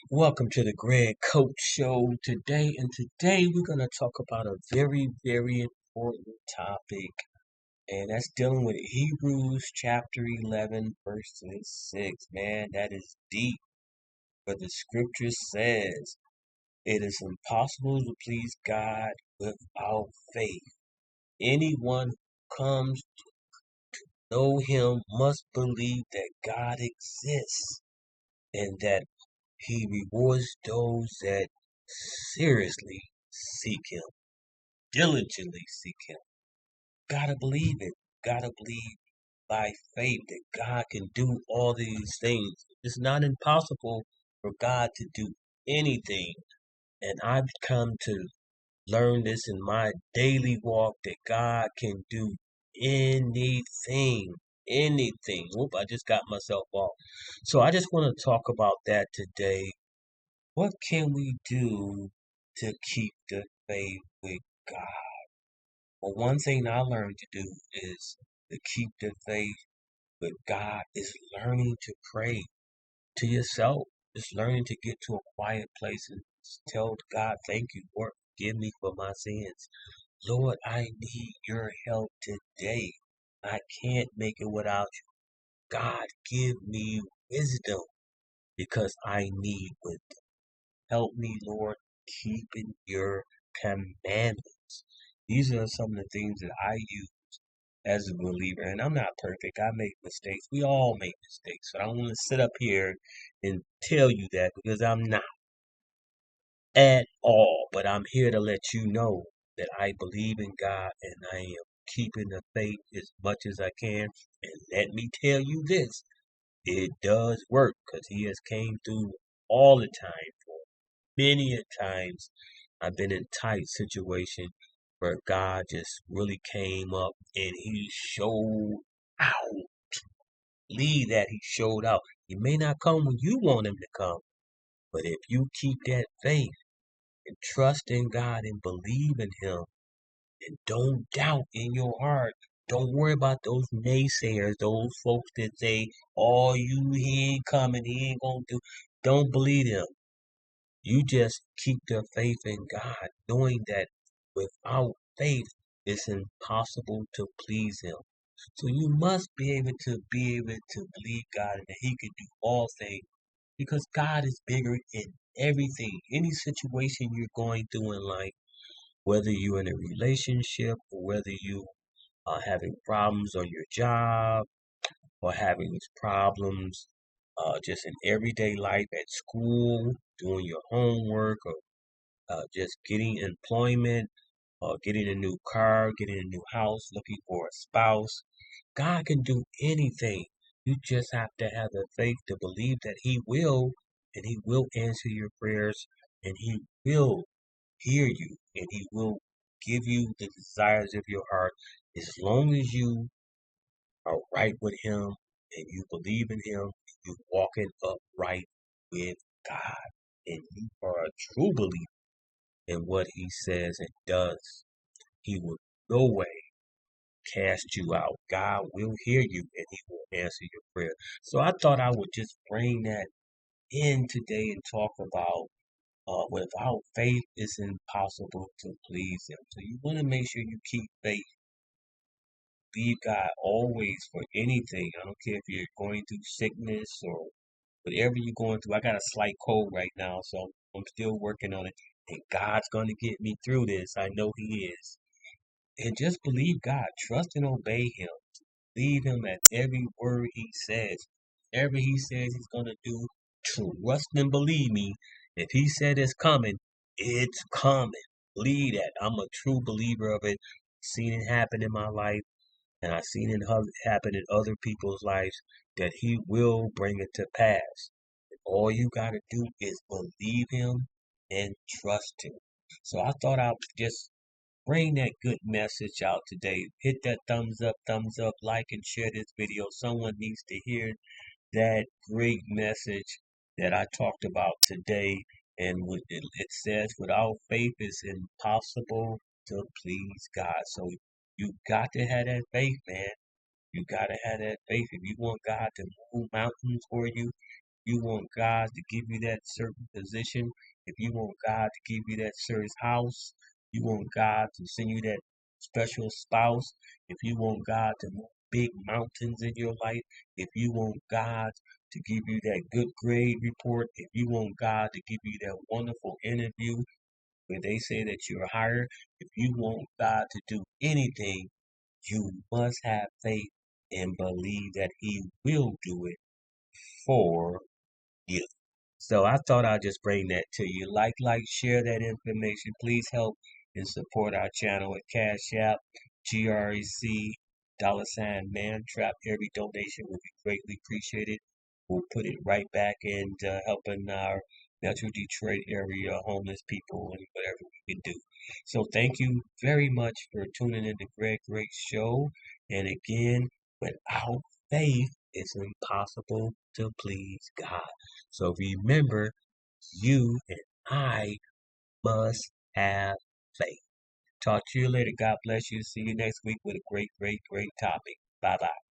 Welcome to the Greg Coach Show today, and today we're going to talk about a very important topic, and that's dealing with Hebrews chapter 11, verses 6. Man, that is deep, but the scripture says it is impossible to please God without faith. Anyone who comes to know Him must believe that God exists and that He rewards those that seriously seek Him, diligently seek Him. Gotta believe it. Gotta believe by faith that God can do all these things. It's not impossible for God to do anything. And I've come to learn this in my daily walk that God can do anything. Anything. Whoop, I just got myself off. So I just want to talk about that today. What can we do to keep the faith with God? Well, one thing I learned to do is to keep the faith with God is learning to pray to yourself. Just learning to get to a quiet place and tell God, thank you, Lord, forgive me for my sins. Lord, I need your help today. I can't make it without you. God, give me wisdom because I need wisdom. Help me, Lord, keeping your commandments. These are some of the things that I use as a believer. And I'm not perfect. I make mistakes. We all make mistakes. So I don't want to sit up here and tell you that because I'm not at all. But I'm here to let you know that I believe in God and I am keeping the faith as much as I can. And let me tell you this, it does work because He has came through all the time for many a times. I've been in tight situation where God just really came up and He showed out. Leave that He showed out. He may not come when you want Him to come, but if you keep that faith and trust in God and believe in Him and don't doubt in your heart, don't worry about those naysayers, those folks that say, "Oh, he ain't coming, he ain't gonna do." Don't believe them. You just keep the faith in God, knowing that without faith it's impossible to please Him. So you must be able to believe God and that He can do all things because God is bigger in everything. Any situation you're going through in life, whether you're in a relationship or whether you are having problems on your job or having these problems just in everyday life at school, doing your homework, or just getting employment, getting a new car, getting a new house, looking for a spouse. God can do anything. You just have to have the faith to believe that He will, and He will answer your prayers, and He will hear you, and He will give you the desires of your heart as long as you are right with Him and you believe in Him, you walking upright with God, and you are a true believer in what He says and does. He will no way cast you out. God will hear you and He will answer your prayer. So I thought I would just bring that in today and talk about without faith it's impossible to please Him. So you want to make sure you keep faith. Believe God always for anything. I don't care if you're going through sickness or whatever you're going through. I got a slight cold right now, so I'm still working on it. And God's going to get me through this. I know He is. And just believe God. Trust and obey Him. Believe Him at every word He says. Whatever He says He's going to do, trust and believe me. If He said it's coming, it's coming. Believe that. I'm a true believer of it. Seen it happen in my life, and I've seen it happen in other people's lives, that He will bring it to pass. All you got to do is believe Him and trust Him. So I thought I would just bring that good message out today. Hit that thumbs up, like and share this video. Someone needs to hear that great message that I talked about today. And it says, without faith, it's impossible to please God. So you got to have that faith, man. You got to have that faith. If you want God to move mountains for you, you want God to give you that certain position, if you want God to give you that certain house, you want God to send you that special spouse, if you want God to move big mountains in your life, if you want God to give you that good grade report, if you want God to give you that wonderful interview where they say that you're hired, if you want God to do anything, you must have faith and believe that He will do it for you. So I thought I'd just bring that to you. Share that information. Please help and support our channel at Cash App, GREC, $mantrap. Every donation will be greatly appreciated. We'll put it right back in helping our Metro Detroit area homeless people and whatever we can do. So thank you very much for tuning in to Greg Great Show. And again, without faith, it's impossible to please God. So remember, you and I must have faith. Talk to you later. God bless you. See you next week with a great, great, great topic. Bye bye.